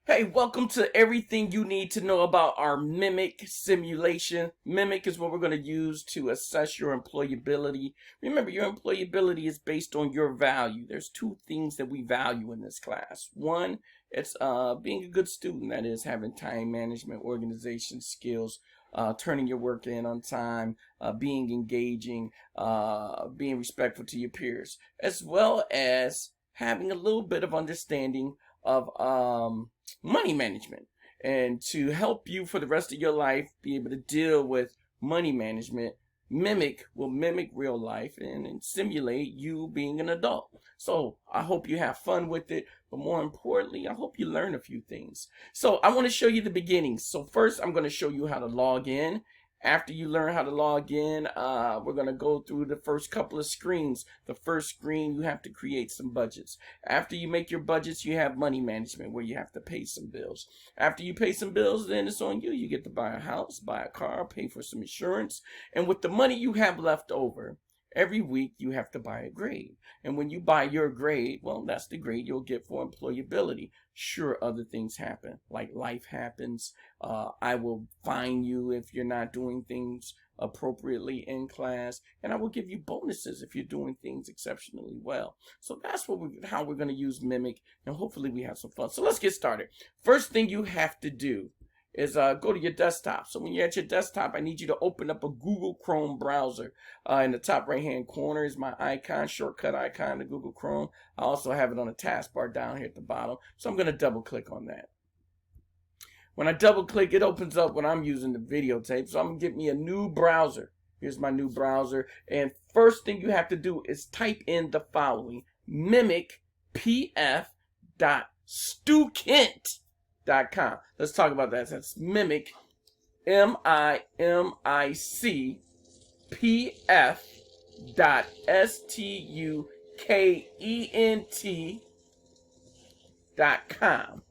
Hey, welcome to everything you need to know about our Mimic simulation. Mimic is what we're going to use to assess your employability. Remember, your employability is based on your value. There's two things that we value in this class. One, it's being a good student, that is having time management, organization skills, turning your work in on time, being engaging, being respectful to your peers, as well as having a little bit of understanding of money management, and to help you for the rest of your life be able to deal with money management. Mimic will mimic real life and simulate you being an adult. So I hope you have fun with it, but more importantly, I hope you learn a few things. So I want to show you the beginnings. So first, I'm going to show you how to log in. After you learn how to log in, we're going to go through the first couple of screens. The first screen, you have to create some budgets. After you make your budgets, you have money management, where you have to pay some bills. After you pay some bills, then it's on you. You get to buy a house, buy a car, pay for some insurance. And with the money you have left over, every week you have to buy a grade. And when you buy your grade, well, that's the grade you'll get for employability. Sure, other things happen, like life happens. I will fine you if you're not doing things appropriately in class, and I will give you bonuses if you're doing things exceptionally well. So that's how we're going to use Mimic, and hopefully we have some fun. So let's get started. First thing you have to do is go to your desktop. So when you're at your desktop, I need you to open up a Google Chrome browser. In the top right hand corner is my icon, shortcut icon to Google Chrome. I also have it on the taskbar down here at the bottom. So I'm going to double click on that. When I double click, it opens up when I'm using the videotape. So I'm going to get me a new browser. Here's my new browser. And first thing you have to do is type in the following: mimicpf.stukent.com. Let's talk about that. That's Mimic, MIMICPF STUKENT.com.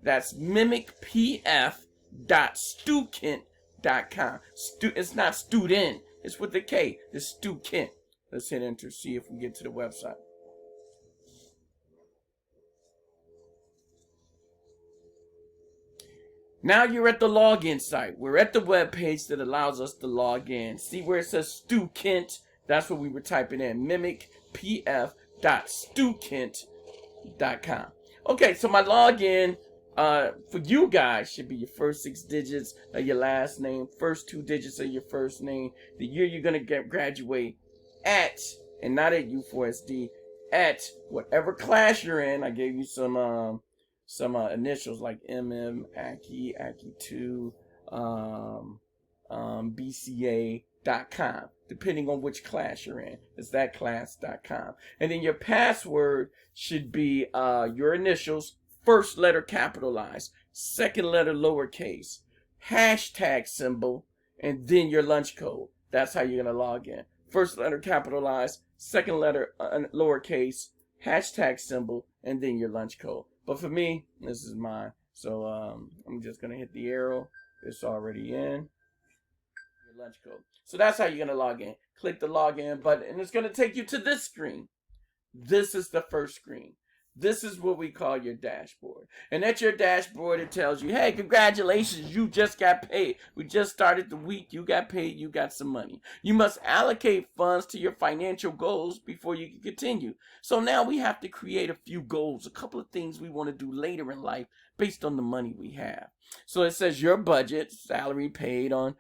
That's mimicpf.stukent.com. It's not student, it's with the K. It's Stukent. Let's hit enter, see if we get to the website. Now you're at the login site. We're at the web page that allows us to log in. See where it says Stukent? That's what we were typing in. mimicpf.stukent.com. Okay, so my login for you guys should be your first 6 digits of your last name, first 2 digits of your first name, the year you're going to graduate at, and not at U4SD, at whatever class you're in. I gave you some initials like MM, Aki, Aki2, BCA.com, depending on which class you're in. It's that class.com. And then your password should be your initials, first letter capitalized, second letter lowercase, hashtag symbol, and then your lunch code. That's how you're going to log in. First letter capitalized, second letter lowercase, hashtag symbol, and then your lunch code. But for me, this is mine. So I'm just going to hit the arrow. It's already in. Your lunch code. So that's how you're going to log in. Click the login button, and it's going to take you to this screen. This is the first screen. This is what we call your dashboard. And at your dashboard, it tells you, hey, congratulations, you just got paid. We just started the week. You got paid. You got some money. You must allocate funds to your financial goals before you can continue. So now we have to create a few goals, a couple of things we want to do later in life based on the money we have. So it says your budget, salary paid on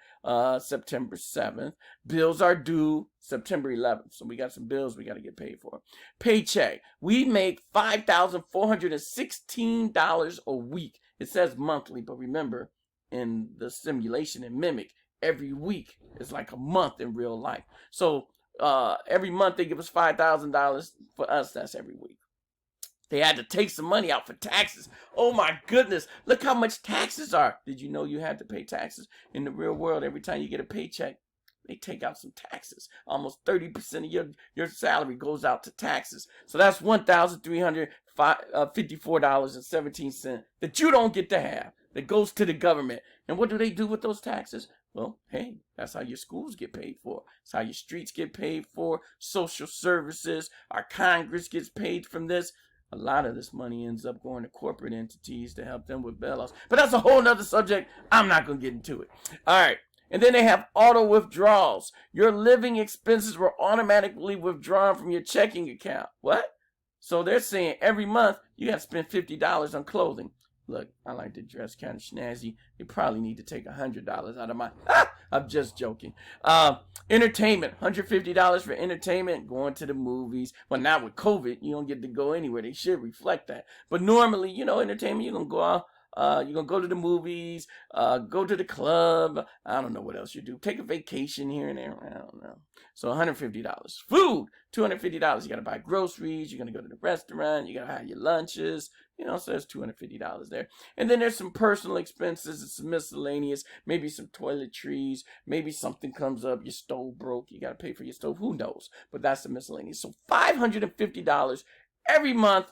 September 7th. Bills are due September 11th. So we got some bills we got to get paid for. Paycheck. We make $5,416 a week. It says monthly, but remember, in the simulation in Mimic, every week is like a month in real life. So every month they give us $5,000. For us, that's every week. They had to take some money out for taxes. Oh my goodness. Look how much taxes are. Did you know you had to pay taxes? In the real world, every time you get a paycheck, they take out some taxes. Almost 30% of your salary goes out to taxes. So that's $1,354.17 that you don't get to have. That goes to the government. And what do they do with those taxes? Well, hey, that's how your schools get paid for. That's how your streets get paid for. Social services. Our Congress gets paid from this. A lot of this money ends up going to corporate entities to help them with bailouts. But that's a whole nother subject. I'm not going to get into it. All right. And then they have auto withdrawals. Your living expenses were automatically withdrawn from your checking account. What? So they're saying every month you got to spend $50 on clothing. Look, I like to dress kind of snazzy. They probably need to take $100 out of my... I'm just joking. Entertainment, $150 for entertainment, going to the movies. Well, now with COVID, you don't get to go anywhere. They should reflect that. But normally, you know, entertainment, you're going to go out. You're going to go to the movies, go to the club. I don't know what else you do. Take a vacation here and there. I don't know. So $150. Food, $250. You got to buy groceries. You're going to go to the restaurant. You got to have your lunches. You know, so there's $250 there. And then there's some personal expenses. It's some miscellaneous. Maybe some toiletries. Maybe something comes up. Your stove broke. You got to pay for your stove. Who knows? But that's the miscellaneous. So $550 every month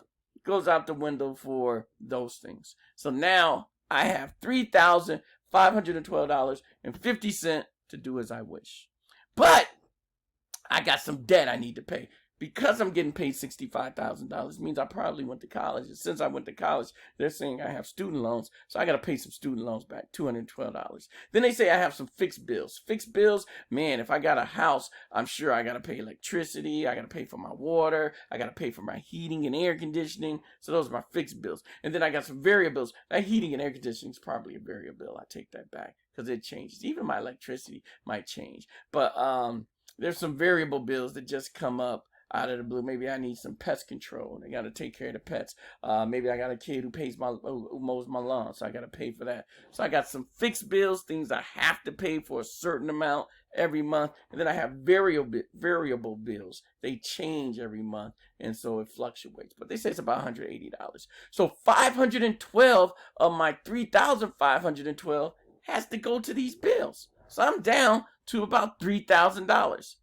goes out the window for those things. So now I have $3,512.50 to do as I wish. But I got some debt I need to pay. Because I'm getting paid $65,000 means I probably went to college. And since I went to college, they're saying I have student loans. So I got to pay some student loans back, $212. Then they say I have some fixed bills. Fixed bills, man, if I got a house, I'm sure I got to pay electricity. I got to pay for my water. I got to pay for my heating and air conditioning. So those are my fixed bills. And then I got some variable bills. That heating and air conditioning is probably a variable bill. I take that back because it changes. Even my electricity might change. But there's some variable bills that just come up out of the blue. Maybe I need some pest control. I got to take care of the pets. Maybe I got a kid who mows my lawn, so I got to pay for that. So I got some fixed bills, things I have to pay for a certain amount every month. And then I have variable bills. They change every month, and so it fluctuates. But they say it's about $180. So $512 of my $3,512 has to go to these bills. So I'm down to about $3,000.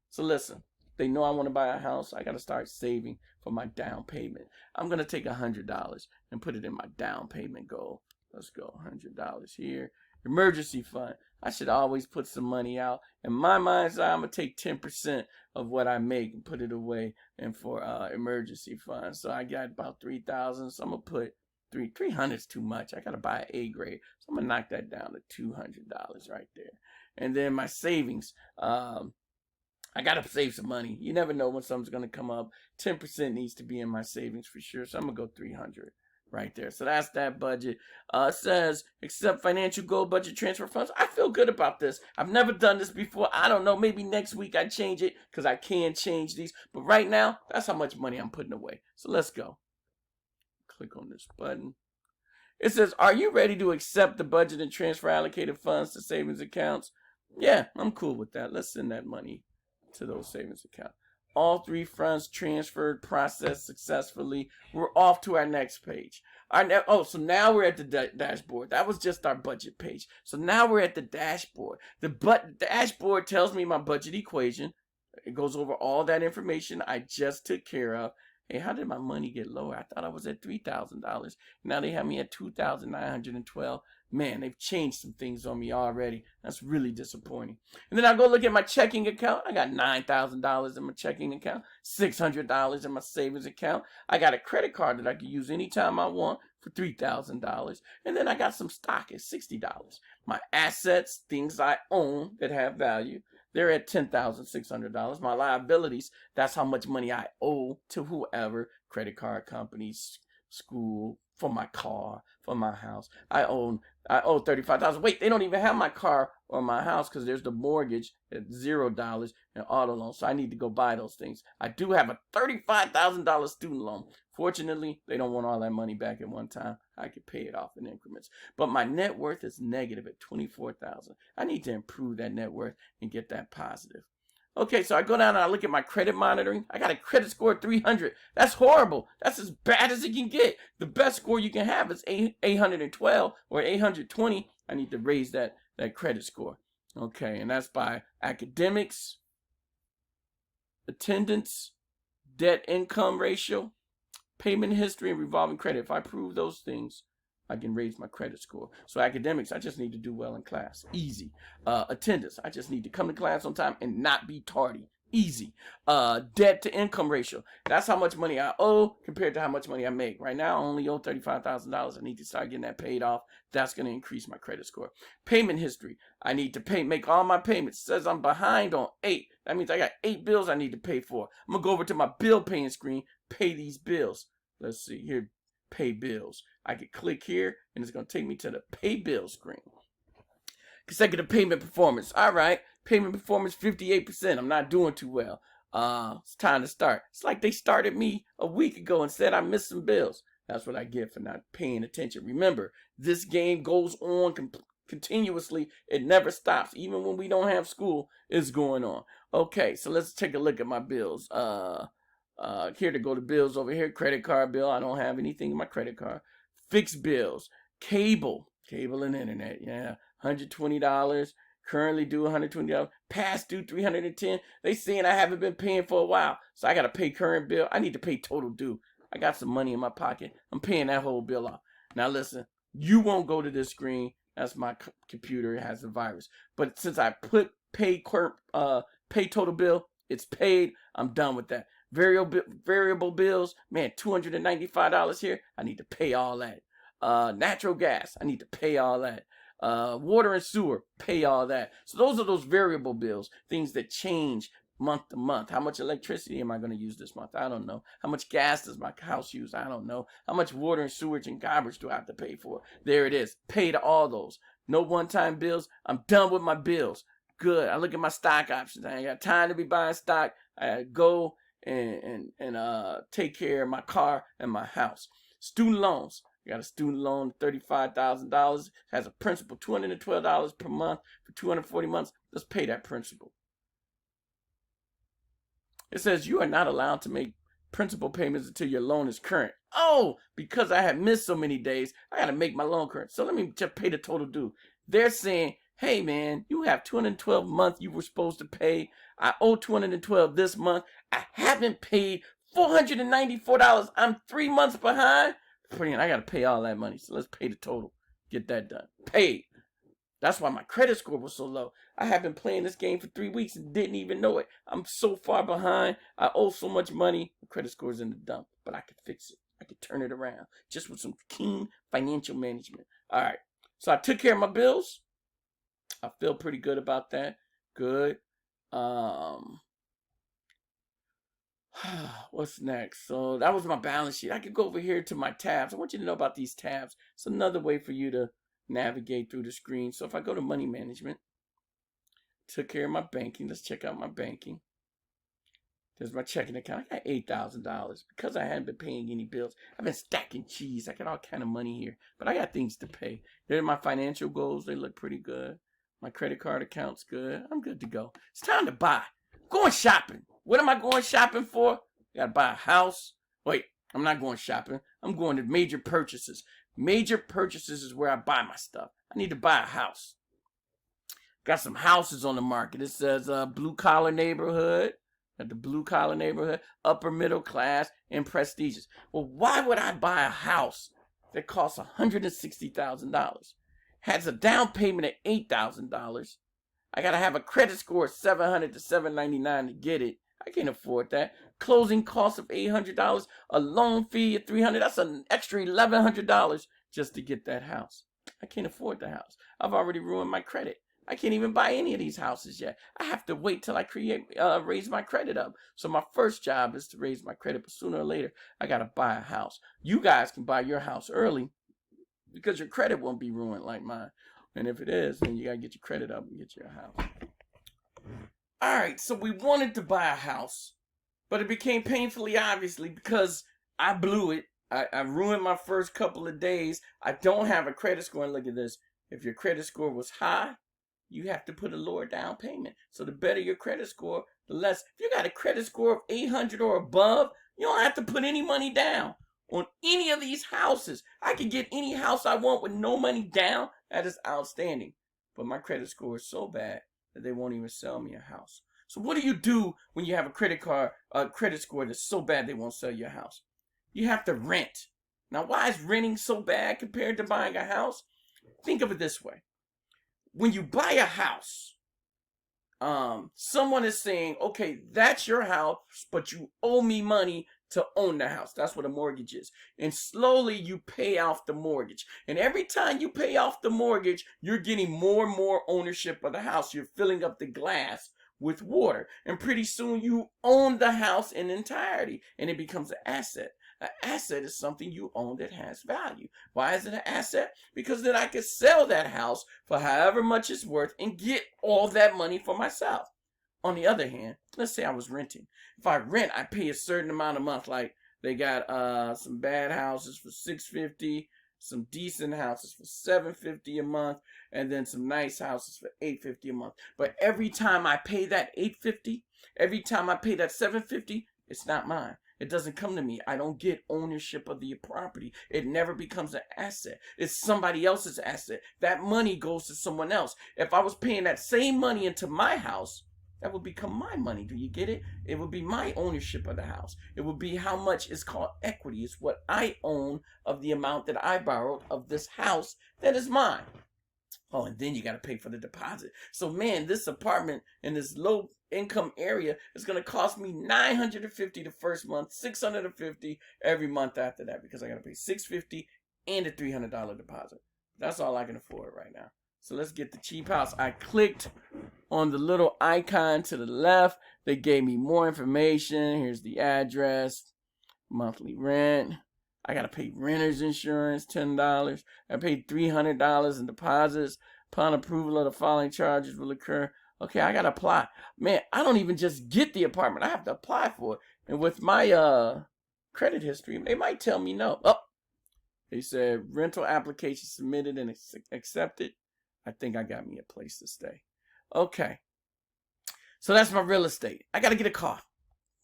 So listen. They know I want to buy a house. I got to start saving for my down payment. I'm going to take $100 and put it in my down payment goal. Let's go. $100 here. Emergency fund. I should always put some money out. In my mind's eye, I'm going to take 10% of what I make and put it away and for emergency fund. So I got about $3,000. So I'm going to put 300 is too much. I got to buy an A grade. So I'm going to knock that down to $200 right there. And then my savings. I got to save some money. You never know when something's going to come up. 10% needs to be in my savings for sure. So I'm going to go 300 right there. So that's that budget. It says, accept financial goal budget transfer funds. I feel good about this. I've never done this before. I don't know. Maybe next week I change it because I can change these. But right now, that's how much money I'm putting away. So let's go. Click on this button. It says, are you ready to accept the budget and transfer allocated funds to savings accounts? Yeah, I'm cool with that. Let's send that money to those savings accounts. All 3 funds transferred, processed successfully. We're off to our next page. So now we're at the dashboard. That was just our budget page. So now we're at the dashboard. The dashboard tells me my budget equation. It goes over all that information I just took care of. Hey, how did my money get lower? I thought I was at $3,000. Now they have me at $2,912. Man, they've changed some things on me already. That's really disappointing. And then I go look at my checking account. I got $9,000 in my checking account, $600 in my savings account. I got a credit card that I can use anytime I want for $3,000. And then I got some stock at $60. My assets, things I own that have value, they're at $10,600. My liabilities, that's how much money I owe to whoever, credit card companies, school, for my car, for my house. I owe $35,000. Wait, they don't even have my car or my house because there's the mortgage at $0 and auto loan. So I need to go buy those things. I do have a $35,000 student loan. Fortunately, they don't want all that money back at one time. I could pay it off in increments. But my net worth is negative at $24,000. I need to improve that net worth and get that positive. Okay, so I go down and I look at my credit monitoring. I got a credit score of 300. That's horrible. That's as bad as it can get. The best score you can have is 812 or 820. I need to raise that credit score. Okay, and that's by academics, attendance, debt income ratio, payment history, and revolving credit. If I prove those things, I can raise my credit score. So academics, I just need to do well in class. Easy. Attendance, I just need to come to class on time and not be tardy. Easy. Debt to income ratio. That's how much money I owe compared to how much money I make. Right now, I only owe $35,000. I need to start getting that paid off. That's going to increase my credit score. Payment history. I need to make all my payments. It says I'm behind on 8. That means I got 8 bills I need to pay for. I'm going to go over to my bill paying screen, pay these bills. Let's see here, pay bills. I can click here, and it's going to take me to the pay bill screen. Consecutive payment performance. All right. Payment performance 58%. I'm not doing too well. It's time to start. It's like they started me a week ago and said I missed some bills. That's what I get for not paying attention. Remember, this game goes on continuously. It never stops. Even when we don't have school, it's going on. Okay, so let's take a look at my bills. Here to go to bills over here. Credit card bill. I don't have anything in my credit card. Fixed bills. Cable and internet. Yeah. $120, currently due $120, past due $310. They saying I haven't been paying for a while, so I got to pay current bill. I need to pay total due. I got some money in my pocket. I'm paying that whole bill off. Now listen, you won't go to this screen. That's my computer. It has a virus. But since I put pay total bill, it's paid. I'm done with that. Variable bills, man, $295 here. I need to pay all that. Natural gas, I need to pay all that. Water and sewer, pay all that. So those are those variable bills, things that change month to month. How much electricity am I going to use this month? I don't know. How much gas does my house use? I don't know. How much water and sewage and garbage do I have to pay for? There it is. Pay to all those. No one-time bills. I'm done with my bills. Good. I look at my stock options. I ain't got time to be buying stock. I go and take care of my car and my house. Student loans. I got a student loan, $35,000. Has a principal, $212 per month for 240 months. Let's pay that principal. It says you are not allowed to make principal payments until your loan is current. Oh, because I had missed so many days, I got to make my loan current. So let me just pay the total due. They're saying, hey man, you have 212 months you were supposed to pay. I owe 212 this month. I haven't paid $494. I'm 3 months behind. I got to pay all that money. So let's pay the total. Get that done. Paid. That's why my credit score was so low. I have been playing this game for 3 weeks and didn't even know it. I'm so far behind. I owe so much money. My credit score is in the dump. But I can fix it. I can turn it around. Just with some keen financial management. All right. So I took care of my bills. I feel pretty good about that. Good. What's next? So that was my balance sheet. I could go over here to my tabs. I want you to know about these tabs. It's another way for you to navigate through the screen. So if I go to money management, took care of my banking. Let's check out my banking. There's my checking account. I got $8,000 because I hadn't been paying any bills. I've been stacking cheese. I got all kind of money here, but I got things to pay. There are my financial goals. They look pretty good. My credit card account's good. I'm good to go. It's time to buy. Going shopping. What am I going shopping for? Gotta buy a house. Wait, I'm not going shopping. I'm going to major purchases. Major purchases is where I buy my stuff. I need to buy a house. Got some houses on the market. It says blue collar neighborhood. Got the blue collar neighborhood, upper middle class, and prestigious. Well, why would I buy a house that costs $160,000? Has a down payment of $8,000. I gotta have a credit score of 700 to 799 to get it. I can't afford that. Closing cost of $800, a loan fee of $300. That's an extra $1,100 just to get that house. I can't afford the house. I've already ruined my credit. I can't even buy any of these houses yet. I have to wait till I raise my credit up. So my first job is to raise my credit, but sooner or later, I gotta buy a house. You guys can buy your house early because your credit won't be ruined like mine. And if it is, then you gotta get your credit up and get your house. All right, so we wanted to buy a house, but it became painfully obviously because I blew it. I ruined my first couple of days. I don't have a credit score. And look at this. If your credit score was high, you have to put a lower down payment. So the better your credit score, the less. If you got a credit score of 800 or above, you don't have to put any money down on any of these houses. I can get any house I want with no money down. That is outstanding. But my credit score is so bad that they won't even sell me a house. So what do you do when you have a credit score that's so bad they won't sell you a house? You have to rent. Now, why is renting so bad compared to buying a house? Think of it this way. When you buy a house, someone is saying, okay, that's your house, but you owe me money to own the house. That's what a mortgage is. And slowly you pay off the mortgage. And every time you pay off the mortgage, you're getting more and more ownership of the house. You're filling up the glass with water. And pretty soon you own the house in entirety, and it becomes an asset. An asset is something you own that has value. Why is it an asset? Because then I can sell that house for however much it's worth and get all that money for myself. On the other hand, let's say I was renting. If I rent, I pay a certain amount a month. Like they got some bad houses for $650, some decent houses for $750 a month, and then some nice houses for $850 a month. But every time I pay that $850, every time I pay that $750, it's not mine. It doesn't come to me. I don't get ownership of the property. It never becomes an asset. It's somebody else's asset. That money goes to someone else. If I was paying that same money into my house, that would become my money. Do you get it? It would be my ownership of the house. It would be how much is called equity. It's what I own of the amount that I borrowed of this house that is mine. Oh, and then you got to pay for the deposit. So, man, this apartment in this low income area is going to cost me $950 the first month, $650 every month after that, because I got to pay $650 and a $300 deposit. That's all I can afford right now. So let's get the cheap house. I clicked on the little icon to the left. They gave me more information. Here's the address, monthly rent. I got to pay renter's insurance, $10. I paid $300 in deposits. Upon approval of the following charges will occur. Okay, I got to apply. Man, I don't even just get the apartment. I have to apply for it. And with my credit history, they might tell me no. Oh, they said rental application submitted and accepted. I think I got me a place to stay. Okay. So that's my real estate. I got to get a car.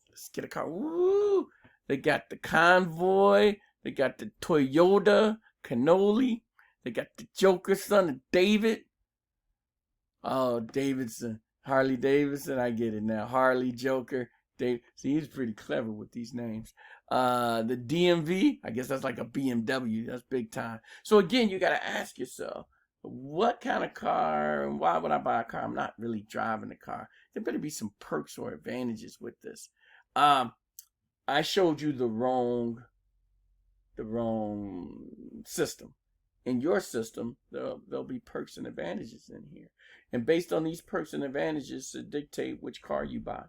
Let's get a car. Woo! They got the Convoy. They got the Toyota Cannoli. They got the Joker son of David. Oh, Davidson. Harley Davidson. I get it now. Harley, Joker, David. See, he's pretty clever with these names. The DMV. I guess that's like a BMW. That's big time. So again, you got to ask yourself, what kind of car and why would I buy a car? I'm not really driving the car. There better be some perks or advantages with this. I showed you the wrong system. In your system, there'll be perks and advantages in here. And based on these perks and advantages to dictate which car you buy,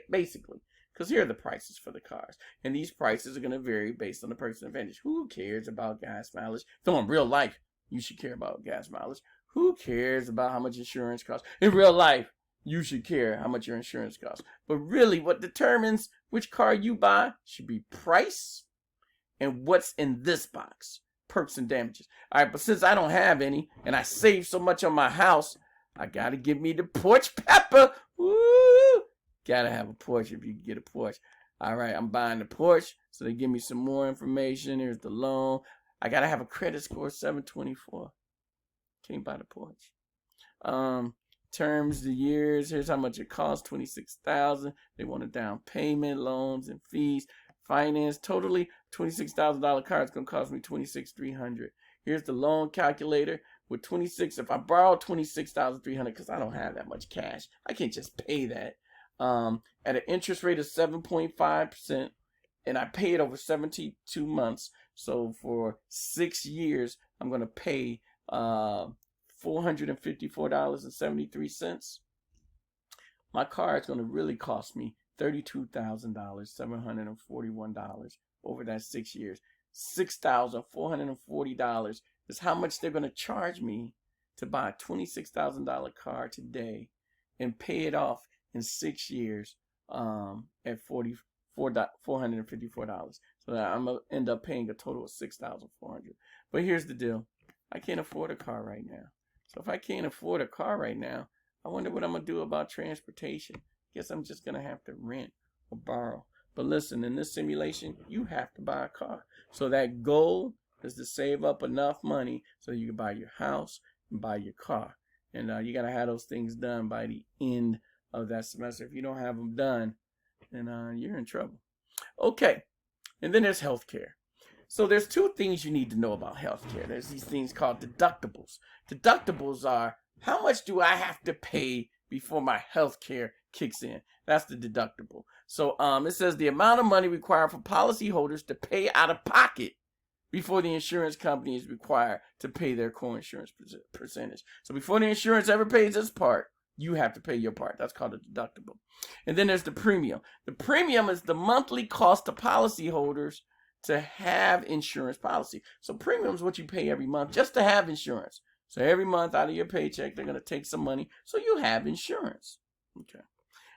basically. Because here are the prices for the cars. And these prices are going to vary based on the perks and advantages. Who cares about gas mileage? Though in real life, you should care about gas mileage. Who cares about how much insurance costs? In real life, you should care how much your insurance costs. But really, what determines which car you buy should be price and what's in this box, perks and damages. All right, but since I don't have any and I saved so much on my house, I got to give me the porch pepper. Woo! Got to have a porch if you can get a porch. All right, I'm buying the porch, so they give me some more information. Here's the loan. I got to have a credit score of 724. Can't buy the porch. Terms, the years. Here's how much it costs, $26,000. They want a down payment, loans, and fees. Finance, totally $26,000 car is going to cost me $26,300. Here's the loan calculator. With 26, if I borrow $26,300, because I don't have that much cash, I can't just pay that. At an interest rate of 7.5%, and I pay it over 72 months. So for 6 years, I'm going to pay $454.73. My car is going to really cost me $32,741 over that 6 years. $6,440 is how much they're going to charge me to buy a $26,000 car today and pay it off in 6 years at $454. So that I'm going to end up paying a total of $6,400. But here's the deal. I can't afford a car right now. So if I can't afford a car right now, I wonder what I'm going to do about transportation. Guess I'm just going to have to rent or borrow. But listen, in this simulation, you have to buy a car. So that goal is to save up enough money so you can buy your house and buy your car. And you got to have those things done by the end of that semester. If you don't have them done, then you're in trouble. Okay. And then there's healthcare. So there's two things you need to know about healthcare. There's these things called deductibles. Deductibles are how much do I have to pay before my health care kicks in. That's the deductible. So it says the amount of money required for policyholders to pay out of pocket before the insurance company is required to pay their co-insurance percentage. So before the insurance ever pays its part, you have to pay your part. That's called a deductible. And then there's the premium. The premium is the monthly cost to policyholders to have insurance policy. So premium is what you pay every month just to have insurance. So every month out of your paycheck, they're going to take some money so you have insurance. Okay.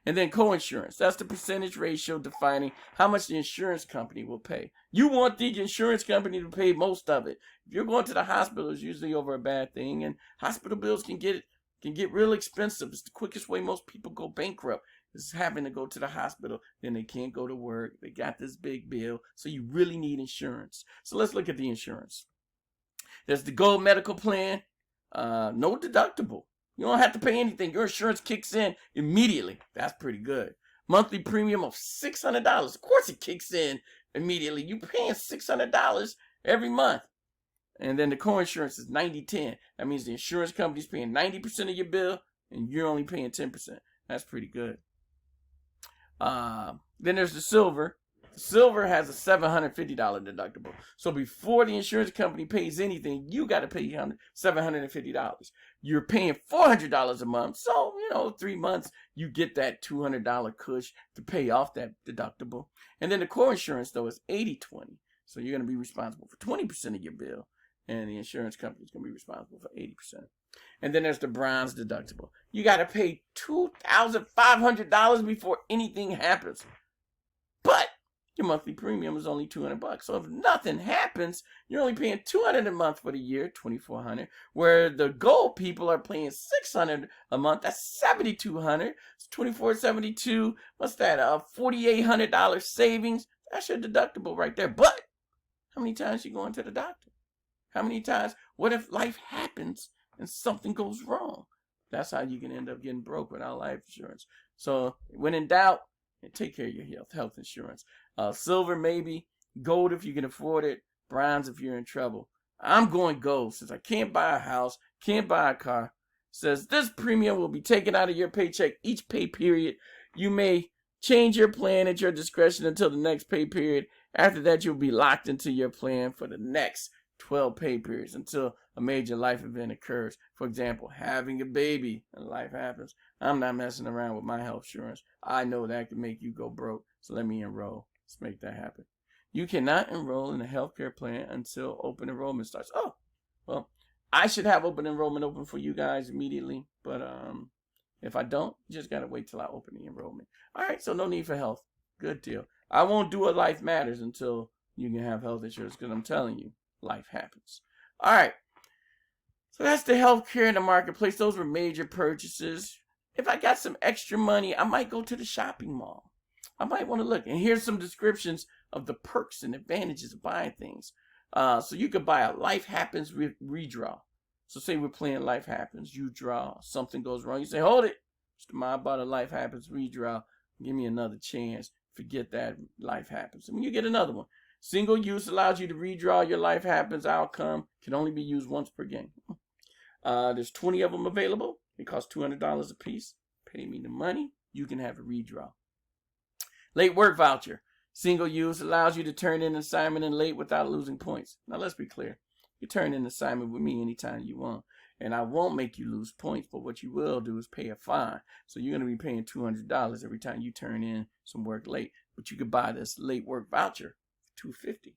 And then co-insurance. That's the percentage ratio defining how much the insurance company will pay. You want the insurance company to pay most of it. If you're going to the hospital, it's usually over a bad thing, and hospital bills can get real expensive. It's the quickest way most people go bankrupt, is having to go to the hospital. Then they can't go to work. They got this big bill, so you really need insurance. So let's look at the insurance. There's the Gold Medical Plan. No deductible. You don't have to pay anything. Your insurance kicks in immediately. That's pretty good. Monthly premium of $600. Of course it kicks in immediately. You're paying $600 every month. And then the co-insurance is 90-10. That means the insurance company's paying 90% of your bill and you're only paying 10%. That's pretty good. Then there's the silver. Silver has a $750 deductible. So before the insurance company pays anything, you got to pay $750. You're paying $400 a month. So, 3 months, you get that $200 cush to pay off that deductible. And then the core insurance, though, is 80-20. So you're going to be responsible for 20% of your bill. And the insurance company is going to be responsible for 80%. And then there's the bronze deductible. You got to pay $2,500 before anything happens. But your monthly premium is only $200. So if nothing happens, you're only paying $200 a month for the year, $2,400. Where the gold people are paying $600 a month. That's $7,200. It's $2,472. What's that? $4,800 savings. That's your deductible right there. But how many times you going to the doctor? How many times? What if life happens and something goes wrong? That's how you can end up getting broke without life insurance. So when in doubt, take care of your health insurance. Silver maybe, gold if you can afford it, bronze if you're in trouble. I'm going gold since I can't buy a house, can't buy a car. It says this premium will be taken out of your paycheck each pay period. You may change your plan at your discretion until the next pay period. After that, you'll be locked into your plan for the next 12 pay periods until a major life event occurs. For example, having a baby and life happens. I'm not messing around with my health insurance. I know that can make you go broke. So let me enroll. Let's make that happen. You cannot enroll in a healthcare plan until open enrollment starts. Oh, well, I should have open enrollment open for you guys immediately. But if I don't, you just got to wait till I open the enrollment. All right, so no need for health. Good deal. I won't do a Life Matters until you can have health insurance because I'm telling you, life happens. All right. So that's the healthcare in the marketplace. Those were major purchases. If I got some extra money, I might go to the shopping mall. I might want to look. And here's some descriptions of the perks and advantages of buying things. So you could buy a Life Happens redraw. So say we're playing Life Happens. You draw. Something goes wrong. You say, hold it. Mr. Ma, I bought a Life Happens redraw. Give me another chance. Forget that. Life happens. And you get another one. Single use allows you to redraw your Life Happens outcome. Can only be used once per game. There's 20 of them available. It costs $200 a piece. Pay me the money. You can have a redraw. Late work voucher. Single use allows you to turn in an assignment in late without losing points. Now let's be clear. You turn in an assignment with me anytime you want. And I won't make you lose points, but what you will do is pay a fine. So you're going to be paying $200 every time you turn in some work late. But you could buy this late work voucher for $250.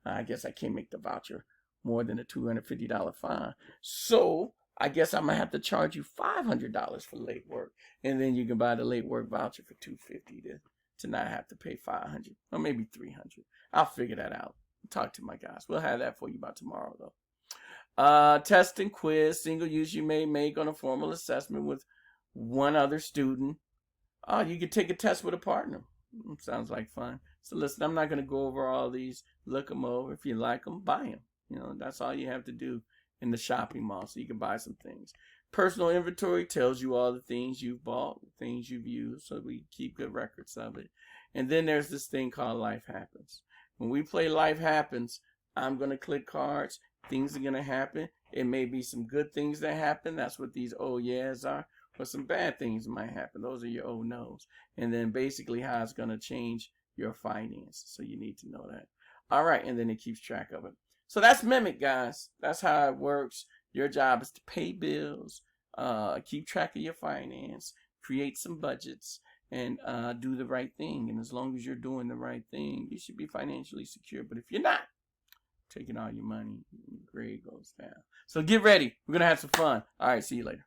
I guess I can't make the voucher more than a $250 fine. So I guess I'm going to have to charge you $500 for late work. And then you can buy the late work voucher for $250 to not have to pay $500 or maybe $300. I'll figure that out. Talk to my guys. We'll have that for you by tomorrow, though. Test and quiz. Single use you may make on a formal assessment with one other student. You could take a test with a partner. Sounds like fun. So listen, I'm not going to go over all these. Look them over. If you like them, buy them. That's all you have to do in the shopping mall. So you can buy some things. Personal inventory tells you all the things you've bought, the things you've used. So we keep good records of it. And then there's this thing called Life Happens. When we play Life Happens, I'm going to click cards. Things are going to happen. It may be some good things that happen. That's what these oh yeahs are. but some bad things might happen. Those are your oh no's. And then basically how it's going to change your finances. So you need to know that. All right, and then it keeps track of it. So that's Mimic, guys. That's how it works. Your job is to pay bills, keep track of your finance, create some budgets, and do the right thing. And as long as you're doing the right thing, you should be financially secure. But if you're not, taking all your money, your grade goes down. So get ready. We're going to have some fun. All right, see you later.